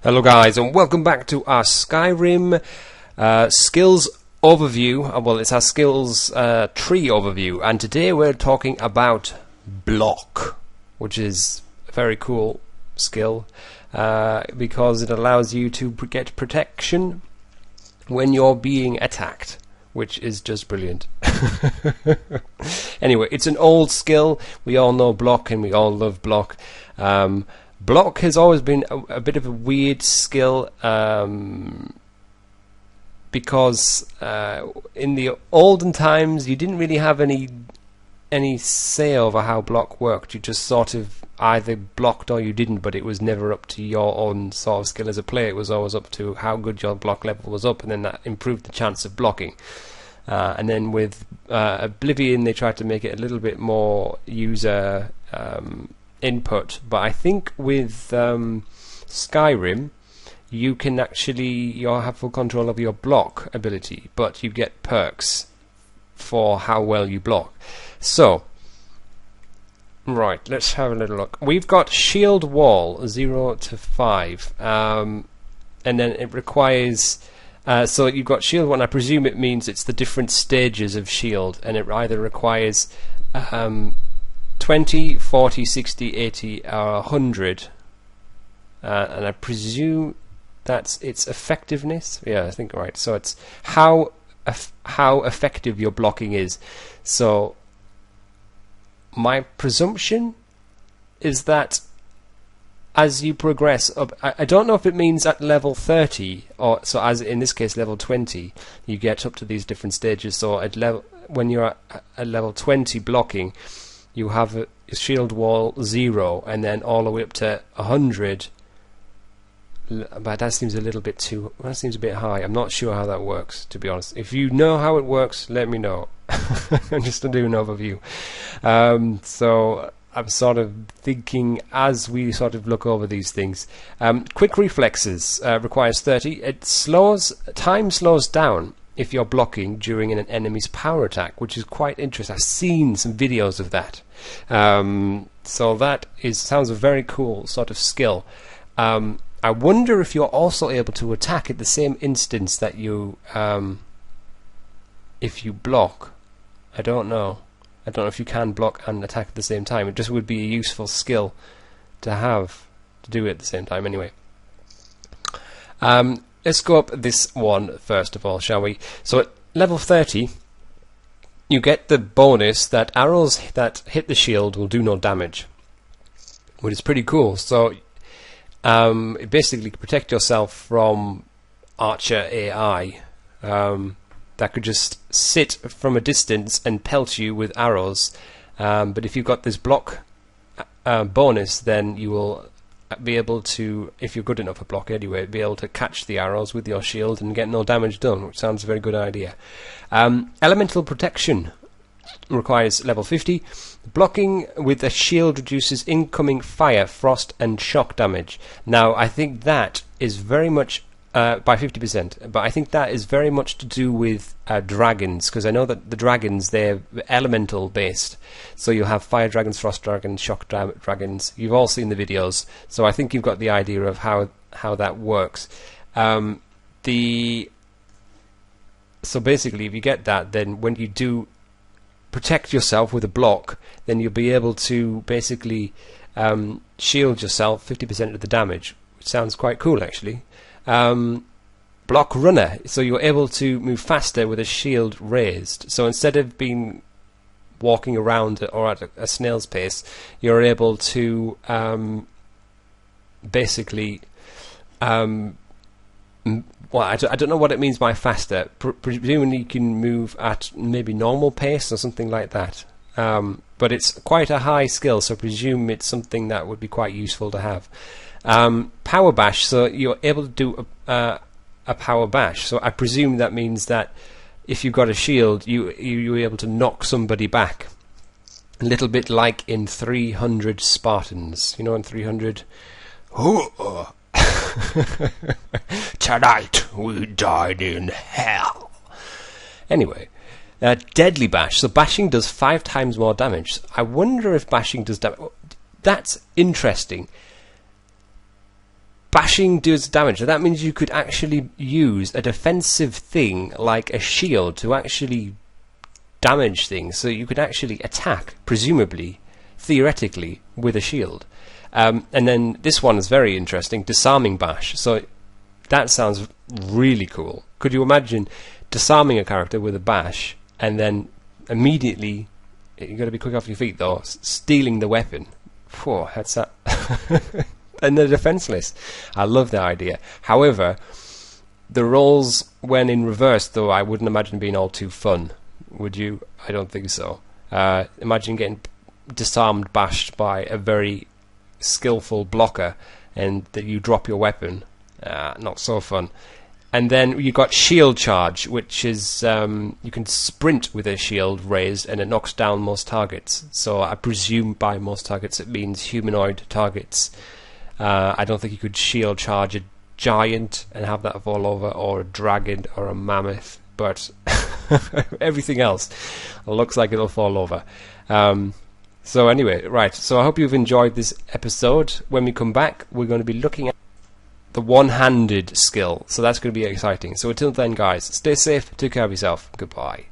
Hello guys, and welcome back to our Skyrim skills overview. Well, it's our skills tree overview, and today we're talking about block, which is a very cool skill because it allows you to get protection when you're being attacked, which is just brilliant. Anyway, it's an old skill. We all know block and we all love block. Block has always been a bit of a weird skill because in the olden times you didn't really have any say over how block worked. You just sort of either blocked or you didn't, but it was never up to your own sort of skill as a player. It was always up to how good your block level was up, and then that improved the chance of blocking. And then with Oblivion they tried to make it a little bit more user input, but I think with Skyrim you can actually have full control of your block ability, but you get perks for how well you block. So right, let's have a little look. We've got shield wall 0 to 5, and then it requires so you've got shield 1. I presume it means it's the different stages of shield, and it either requires 20, 40, 60, 80, or 100, and I presume that's its effectiveness. Yeah, I think right. So it's how effective your blocking is. So my presumption is that as you progress up, I don't know if it means at level 30 or so, as in this case level 20, you get up to these different stages. So at level, when you're at level 20 blocking, you have a shield wall 0, and then all the way up to 100. But that seems a little bit too. That seems a bit high. I'm not sure how that works, to be honest. If you know how it works, let me know. Just to do an overview. So I'm sort of thinking as we sort of look over these things. Quick reflexes requires 30. Time slows down if you're blocking during an enemy's power attack, which is quite interesting. I've seen some videos of that. So that sounds a very cool sort of skill. I wonder if you're also able to attack at the same instance that you if you block. I don't know if you can block and attack at the same time. It just would be a useful skill to have to do it at the same time. Anyway, let's go up this one first of all, shall we? So at level 30 you get the bonus that arrows that hit the shield will do no damage, which is pretty cool. So basically protect yourself from archer AI that could just sit from a distance and pelt you with arrows, but if you've got this block bonus, then you will be able to, if you're good enough at block anyway, be able to catch the arrows with your shield and get no damage done, which sounds a very good idea. Elemental protection requires level 50. Blocking with a shield reduces incoming fire, frost and shock damage. Now I think that is very much by 50%, but I think that is very much to do with dragons, because I know that the dragons, they're elemental based, so you'll have fire dragons, frost dragons, shock dragons. You've all seen the videos, so I think you've got the idea of how that works. So basically if you get that, then when you do protect yourself with a block, then you'll be able to basically shield yourself 50% of the damage, which sounds quite cool actually. Block runner, so you're able to move faster with a shield raised. So instead of being walking around or at a snail's pace, you're able to basically well, I don't know what it means by faster. Presumably you can move at maybe normal pace or something like that. But it's quite a high skill, so I presume it's something that would be quite useful to have. Power bash, so you're able to do a power bash. So I presume that means that if you've got a shield, you're able to knock somebody back. A little bit like in 300 Spartans. You know, in 300... Tonight we died in hell. Anyway, deadly bash. So bashing does 5 times more damage. I wonder if bashing does damage. That's interesting. bashing does damage. That means you could actually use a defensive thing like a shield to actually damage things. So you could actually attack, presumably, theoretically, with a shield. And then this one is very interesting, Disarming Bash. So that sounds really cool. Could you imagine disarming a character with a bash and then immediately, you've got to be quick off your feet though, stealing the weapon? Whew, that's that. And they're defenseless. I love that idea. However, the rolls when in reverse though, I wouldn't imagine being all too fun. Would you? I don't think so. Imagine getting disarmed, bashed by a very skillful blocker and that you drop your weapon. Not so fun. And then you got shield charge, which is you can sprint with a shield raised and it knocks down most targets. So I presume by most targets it means humanoid targets. I don't think you could shield charge a giant and have that fall over, or a dragon or a mammoth, but everything else looks like it'll fall over. So anyway, right, so I hope you've enjoyed this episode. When we come back, we're going to be looking at the one-handed skill, so that's going to be exciting. So until then, guys, stay safe, take care of yourself, goodbye.